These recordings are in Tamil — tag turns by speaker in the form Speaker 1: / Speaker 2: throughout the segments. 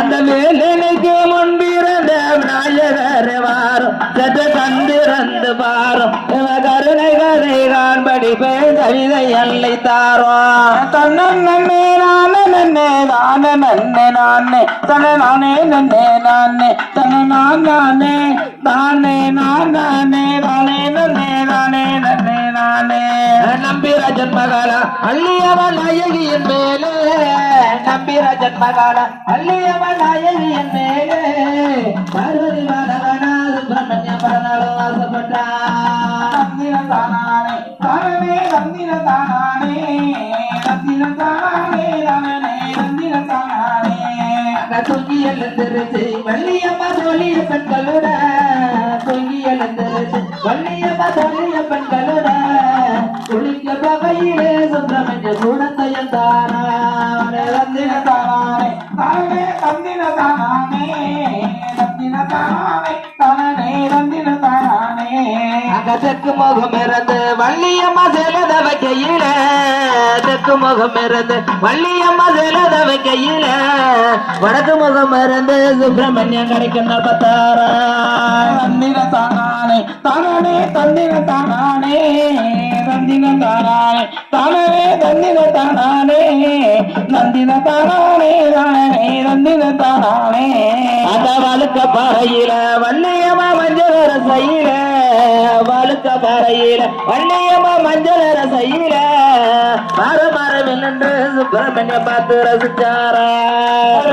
Speaker 1: அந்த வேலைக்கு முன்பிருந்த விநாயகர் வாரும் சற்று கண்டிருந்து பாரும் கருணை கதை காண்படி கவிதை அல்லை தாரோம் தன்னே நானே நன்னே தானே நன்னே நானே தன நானே நன்னே நானே தன நானே தானே நானே தானே நன்னே தானே நன்னே நானே நம்பிராஜன் மகள அள்ளியவன் நாயகியின் மேலே நம்பிராஜன் மகள அள்ளியவன் நாயகியின் மேலே பார்வதி மகனா சுப்பிரமணிய பரநாளும் வாசப்பட்டான் தந்திர தானே தானே தந்திர தானே தந்திர தானே தானே தந்திர தானே தொங்கி எழுந்திருச்சு வள்ளியம்மா சொல்லிய பெண்களோட தொங்கி எழுந்திருச்சு வள்ளியம்மா சொல்லிய பெண்களோட குளிக்க பகையிலே சுப்பிரமணிய கூடத்தையும் தானே தந்திர தானே தானே தந்திர தானே தந்திர தானே தானே தந்திர தானே அங்க தெற்கு முகம் இருந்து வள்ளியம்மா செலத வைக்கையில தெற்கு முகம் இருந்து வள்ளியம்மா செலத வைக்கையில வடக்கு முகம் இருந்து சுப்பிரமணியம் கிடைக்கும் பத்தாரா தந்திர தானே தானே தந்திர தானே தந்திர தானே தானே தந்திர தானே நந்திர தானே தானே தந்திர தானே அந்த வழுக்க பாறையில வள்ளியம்மா மஞ்சள் ரசையில வழுக்க பாறையில வள்ளியம்மா மஞ்சள் ரசையில மரம் என்று சுப்பிரமணிய பார்த்து ரசிச்சாரா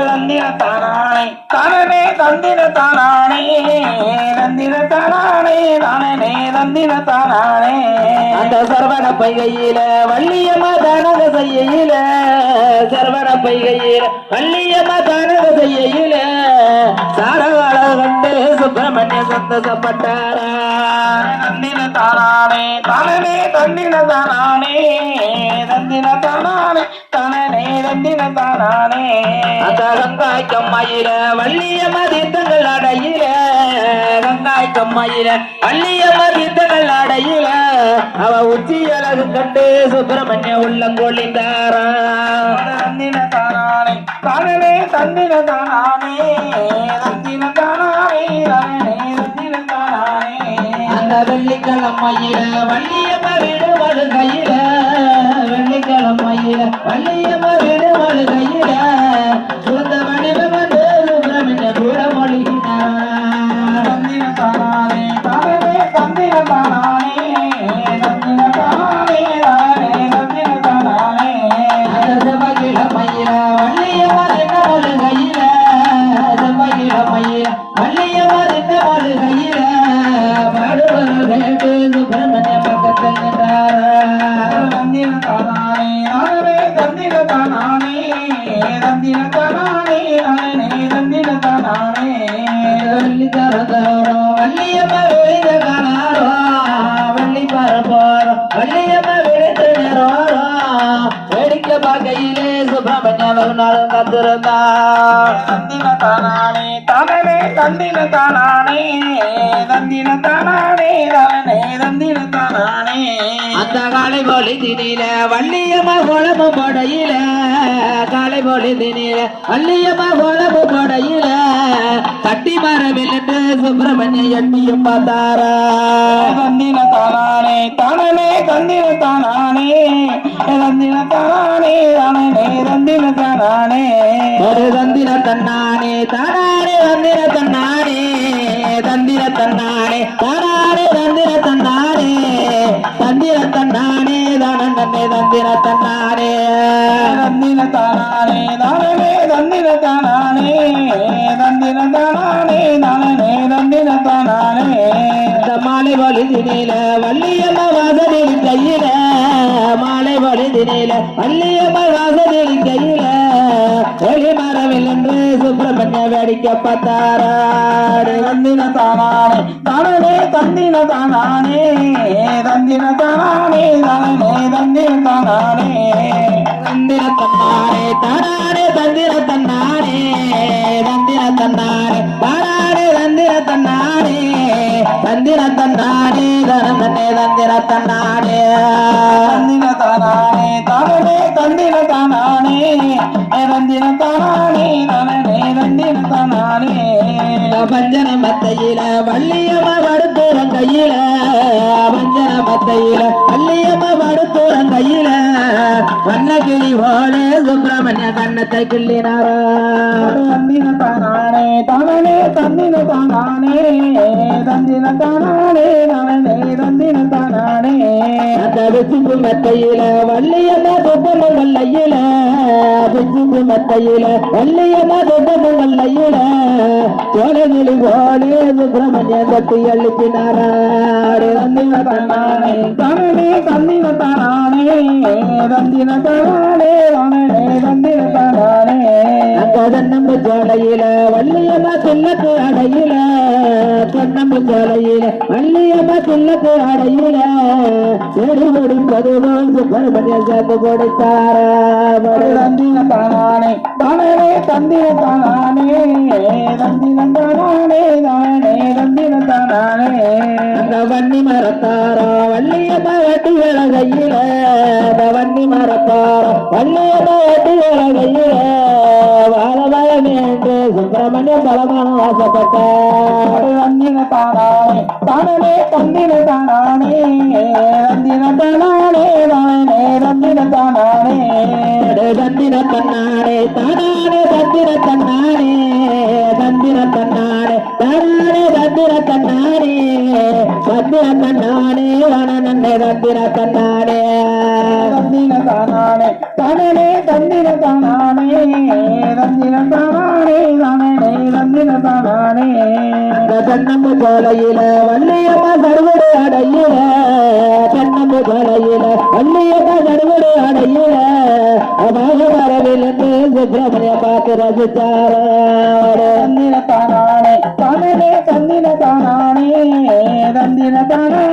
Speaker 1: தந்திர தானே தானே தந்திர தானே தந்திர தானே தானே தந்திர தானே அந்த சரவண பைகையில வள்ளியம்மா தானக செய்யையில சரவண பைகையில வள்ளியம்மா தானக செய்யையில சாரவாள கண்டு சுப்பிரமணிய சந்தோஷப்பட்டாரா தந்திர தானே தானே தந்திர தானே தந்திர தானே தானே தந்திர தானே அந்த கங்காய் கம்மாயில வள்ளியம்மா தீர்த்தங்கள் அடையில கங்காய் கம்மாயில வள்ளியம்மா தீர்த்தங்கள் அடையில அவ உச்சி அழகு கண்டு சுப்பிரமணிய உள்ளங்கொழிந்தாரா தந்திர தானே தானே தந்திர தானே தந்திர தானே தானே தந்திர தானே அந்த வெள்ளிக்கிழமையில வள்ளியம்மா விடுவாடு கையில வெள்ளிக்கிழமையில வள்ளியம்மா விடுவாடு கையில சுந்த வடிவம் வந்து சுப்பிரமணிய கூட மொழிகினார் தந்திர தானே தானே தந்திர தானே தந்திர தானே தானே தந்திர தானே அந்த செவ்வாய்க்கிழமையில வள்ளியம்மா ரெண்டு கையில செவ்வாய்க்கிழமையில வள்ளியம்மா ரெண்டு கையில பாடுவர் கேட்டு சுப்பிரமணிய பக்கத்தில் நின்றார் தந்திர தானே தானே தந்திர தானே தந்திர தானே தானே தந்திர தானே வள்ளி தரதோரோ வள்ளியம்மா வெளித காணாரோ வள்ளி பரப்போரோ வள்ளியம்மா வெளித நேரோரோ வேடிக்கை பார்க்கையிலே சுப்பிரமணிய மறுநாளும் காத்திருந்தார் தந்திர தானே தானே தந்திர தானே தந்திர தானே தானே தந்திர தானே அந்த காலை போலி தினில வள்ளியம்மா குழம்பு போடையில காலை போலி தினில வள்ளியம்மா குழம்பு போடையில கட்டி மரவில் என்று சுப்பிரமணிய எட்டியும் பார்த்தாரா தந்திர தானே தானே தந்திர தானே தந்திர தானே தானே தந்திர தானே ஒரு தந்திர தன்னானே தானே தந்திர தன்னானே தந்திர தன்னானே தானானே தந்திர தன்னானே தந்திர தன்னானே தானே தந்திர தன்னானே தந்திர தானானே தானே தந்திர தானானே தந்திர தானானே தானே தந்திர தானானே மாலை வலிதினில வள்ளியம்மா வாசலில் கையில மாலை வலிதினில வள்ளியம்மா வாசலில் கையில ஒளி மரவில் என்று சுப்பிரமணிய வேடிக்கை பார்த்தாராடு தந்தின தானானே தானே தந்தின தானானே தந்தின தானானே தானே தந்தின தானானே தந்திர தன்னானே தானே தந்திர தன்னானே தந்திர தன்னானே தானே தந்திர தன்னானே தந்திர தன்னானே தனந்தனே தந்திர தன்னானே தந்திர தானானே தானே தந்திர தானானே தந்திர தானானே தானே தந்திர தானானே பஞ்சன மத்தையில வள்ளியம்மா படுத்துறன் கையில பஞ்சன மத்தையில வள்ளியம்மா படுத்துறன் கையில வண்ண கிளி போலே சுப்பிரமணிய கண்ணத்தை கிள்ளினாரா தந்தின தானானே தானே தந்தின தானானே தந்தின தானானே தானே தந்தின தானானே அந்த விசும்பு மத்தையில வள்ளியம்மா சுப்பமங்கள் ஐயில விசும்பு மத்தையில வள்ளியம்மா சுப்பமங்கள் ஐயில சோழகிளி போலே சுப்பிரமணிய கட்டி எழுப்பினாரா தந்தின தானானே தானே தந்தின தானானே தந்தின தானானே தானே தந்தின தானானே கதன்னம்பு சோலையில வள்ளியம்மா தில்லக்கு அடையில கண்ணம்பு சோலையில வள்ளியம்மா தில்லக்கு அடையில செடி கொடுப்பதுவோம் சுப்பிரமணிய சேர்த்து கொடுத்தாரா தந்தின தானானே தானே தந்தின தானானே தந்தின தானானே தானே தந்தின தானானே அந்த வன்னி மரத்தாரா வள்ளியம்மா வட்டி கையில அந்த வன்னி மரத்தாரா வள்ளியம்மா வட்டி கையில வாழவழமேன்று சுப்பிரமணிய பலமான வாசப்பட்டார் தந்தின தானானே தானே தந்தின தானானே தந்தின தானானே தானே தந்தின தானானே தந்தின தன்னானே தானே தந்திர தன்னானே தந்திர தன்னானே தானே தந்திர தன்னானே தந்திர தன்னானே வனநன்னே தந்திர தன்னானே தந்திர தானானே தானே தந்திர தானானே தந்திர தானானே தானே தந்திர தானானே கண்ணம்பு சோலையில வள்ளியம்மா கருவடு அடையில கண்ணம்பு சோலையில வள்ளியம்மா கருவடு அடையில வரவிலிருந்து சுப்பிரமணிய பார்த்து ரசித்தார தந்திர தானானே தானே தந்திர தானானே தந்திர தானே